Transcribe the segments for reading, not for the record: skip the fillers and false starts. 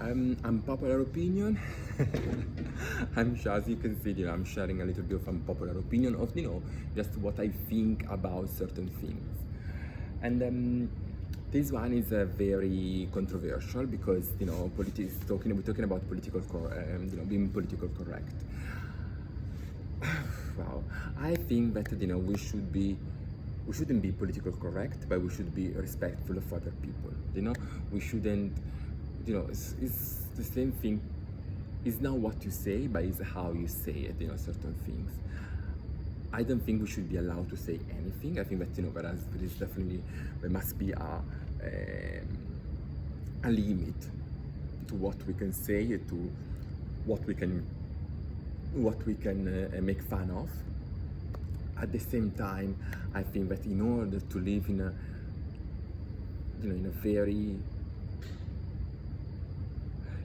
Unpopular opinion. I'm sure, as you can see, I'm sharing a little bit of unpopular opinion of, just what I think about certain things. And this one is very controversial because, we're talking about being political correct. Wow, I think that we shouldn't be political correct, but we should be respectful of other people. We shouldn't. It's the same thing. It's not what you say, but it's how you say it. Certain things. I don't think we should be allowed to say anything. I think that there must be a limit to what we can say, to what we can make fun of. At the same time, I think that in order to live in a very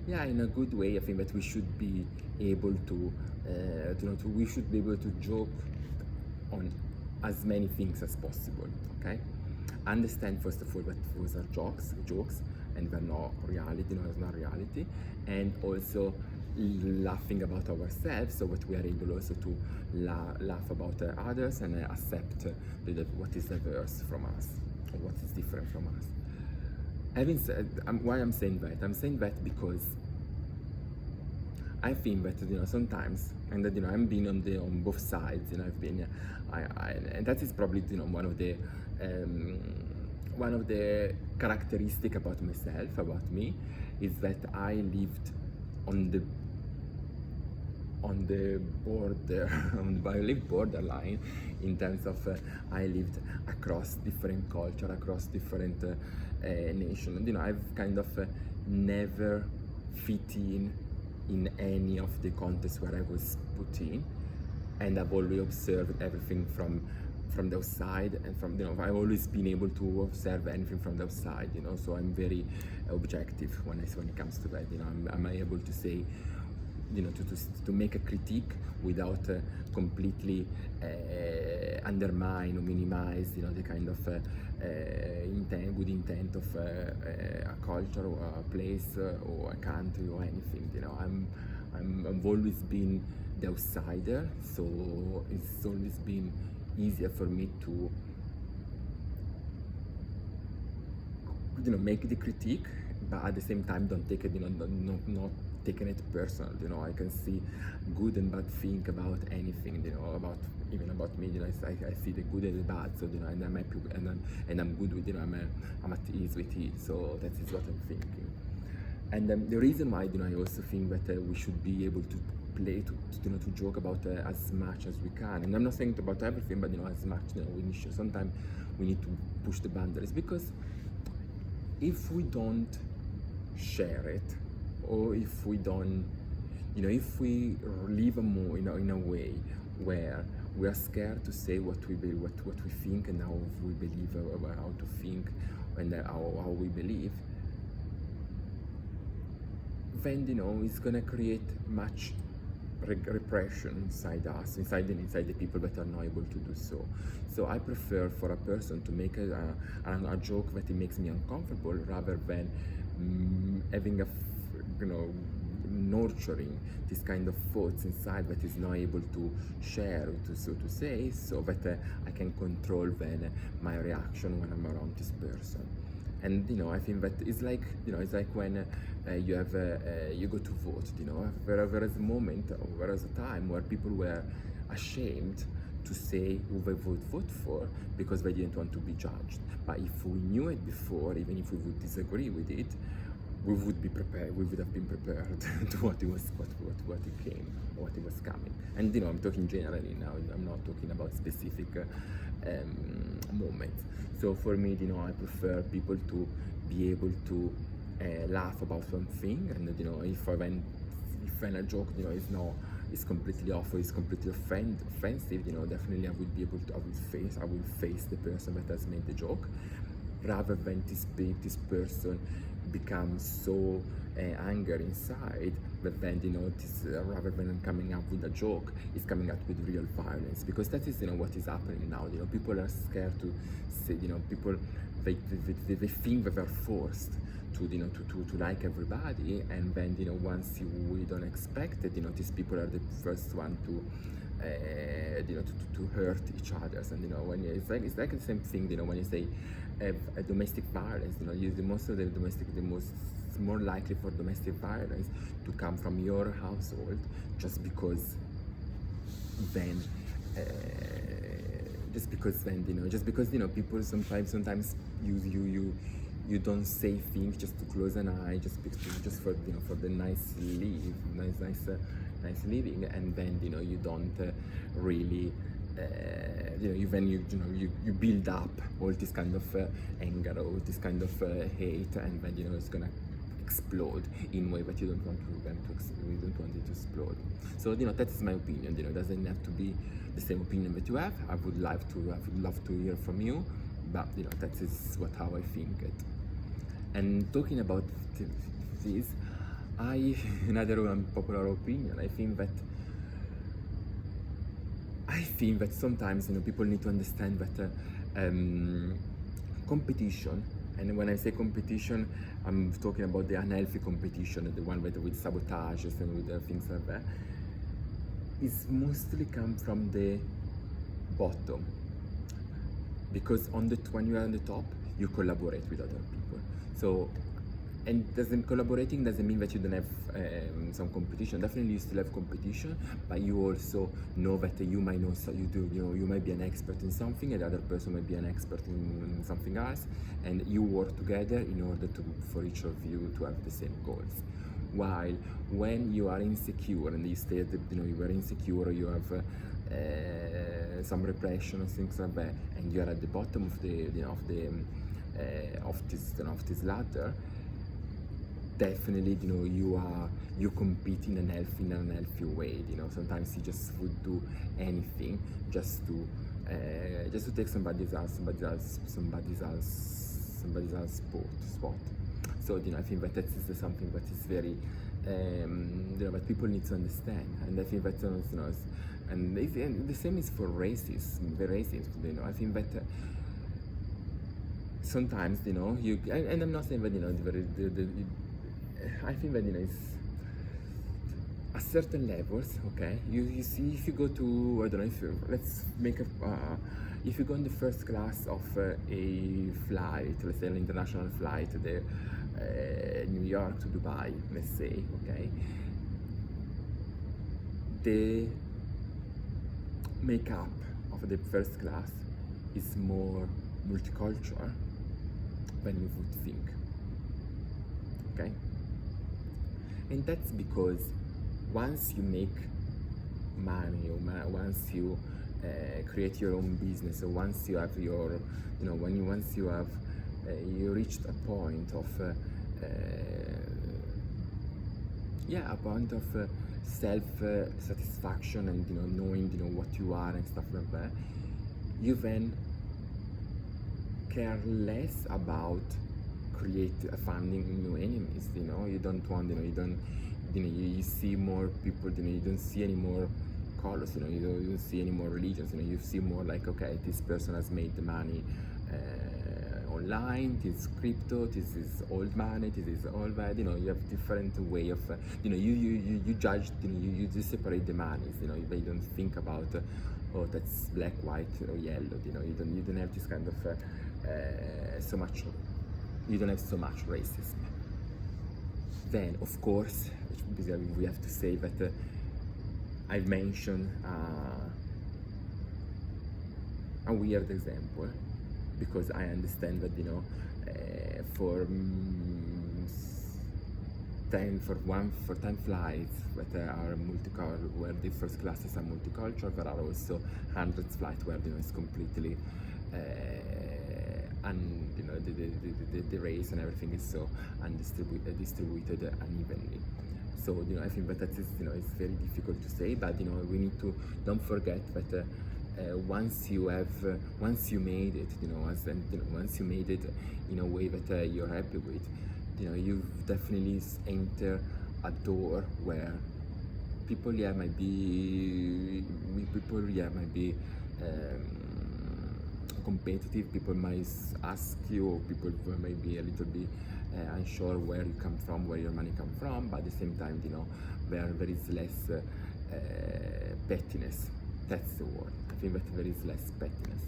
in a good way, I think that we should be able to we should be able to joke on as many things as possible. Okay, understand first of all that those are jokes, and they're not reality. It's not reality, and also laughing about ourselves, so that we are able also to laugh about others and accept what is diverse from us, or what is different from us. Having said, why I'm saying that because I think that sometimes, and that I'm being on both sides. I've been, and that is probably one of the characteristic about myself, about me, is that I lived on the border. I lived borderline in terms of I lived across different culture, across different nations. I've kind of never fit in any of the contexts where I was put in, and I've always observed everything from the outside, and I've always been able to observe anything from the outside. So I'm very objective when it comes to that. I'm able to say, to make a critique without completely undermine or minimize, the kind of good intent of a culture or a place or a country or anything. I've always been the outsider, so it's always been easier for me to make the critique, but at the same time don't take it, not taking it personal. I can see good and bad thing about anything, even about me. I see the good and the bad. So and I'm happy and I'm good with I'm at ease with it. So that is what I'm thinking. And the reason why I also think that we should be able to play to joke about as much as we can. And I'm not saying about everything, but as much. Sometimes we need to push the boundaries, because if we don't share it, or if we don't, if we live more in a way where we are scared to say what we think and how we believe, how to think, and how we believe, then it's gonna create much repression inside us, inside the people that are not able to do so. So I prefer for a person to make a joke that it makes me uncomfortable, rather than having nurturing this kind of thoughts inside that is not able to share, so to say, so that I can control then my reaction when I'm around this person. And I think that it's like when you have you go to vote. There is a moment, or there is a time where people were ashamed to say who they would vote for because they didn't want to be judged. But if we knew it before, even if we would disagree with it, we would be prepared. We would have been prepared to what it came, or what it was coming. And I'm talking generally now. I'm not talking about specific moments. So for me, I prefer people to be able to laugh about something, and if a joke, is completely off or is completely offensive, definitely I would be able to. I will face the person that has made the joke, rather than this person becomes so angry inside, but then rather than coming up with a joke, it's coming up with real violence, because that is what is happening now. People are scared to say, people they think that they're forced to to to like everybody, and then once we don't expect it, these people are the first one to to hurt each other. And when it's like the same thing, when you say a domestic violence, you the most of the domestic the most more likely for domestic violence to come from your household, just because then people sometimes use you don't say things just to close an eye, just for for the nice living, and then you don't really you build up all this kind of anger, all this kind of hate, and then it's gonna explode in a way that you don't want you don't want it to explode. So that is my opinion. It doesn't have to be the same opinion that you have. I would love to hear from you, but that is how I think it. And talking about this, another unpopular opinion, I think that sometimes people need to understand that competition, and when I say competition, I'm talking about the unhealthy competition, the one with sabotages and with things like that, is mostly come from the bottom. Because when you are on the top, you collaborate with other people. So, and collaborating doesn't mean that you don't have some competition. Definitely you still have competition, but you also know that you might know, so you might be an expert in something, and the other person might be an expert in something else, and you work together in order for each of you to have the same goals. While when you are insecure, and you say that you are insecure, you have some repression or things like that, and you are at the bottom of this ladder, definitely you compete in an unhealthy way. Sometimes you just would do anything just to take somebody else's spot. So I think that is something that is very that people need to understand, and I think that and the same is for racism. I think that sometimes and I'm not saying that I think that it's at certain levels, okay. You see, if you go to, I don't know, if you go in the first class of a flight, let's say an international flight, New York to Dubai, let's say, okay, the makeup of the first class is more multicultural than you would think, okay? And that's because once you make money, or once you create your own business, or once you have your, once you have you reached a point of self satisfaction, and knowing what you are and stuff like that, you care less about finding new enemies. You don't want, you see more people, you don't see any more colors, you don't see any more religions, you see more like, okay, this person has made the money online, this is crypto, this is old money, this is all that, you have different way of, you judge, you separate the monies, they don't think about, oh, that's black, white, or yellow, you don't have this kind of, you don't have so much racism. Then, of course, we have to say that I've mentioned a weird example, because I understand that for 10 flights that are multicultural, where the first classes are multicultural, there are also hundreds flights where it's completely the race and everything is so distributed unevenly. So I think that is it's very difficult to say, but we need to don't forget that once you made it, once you made it in a way that you're happy with, you've definitely entered a door where people might be competitive, people might ask you, or people might be a little bit unsure where you come from, where your money come from, but at the same time, you know, there is less pettiness. That's the word. I think that there is less pettiness.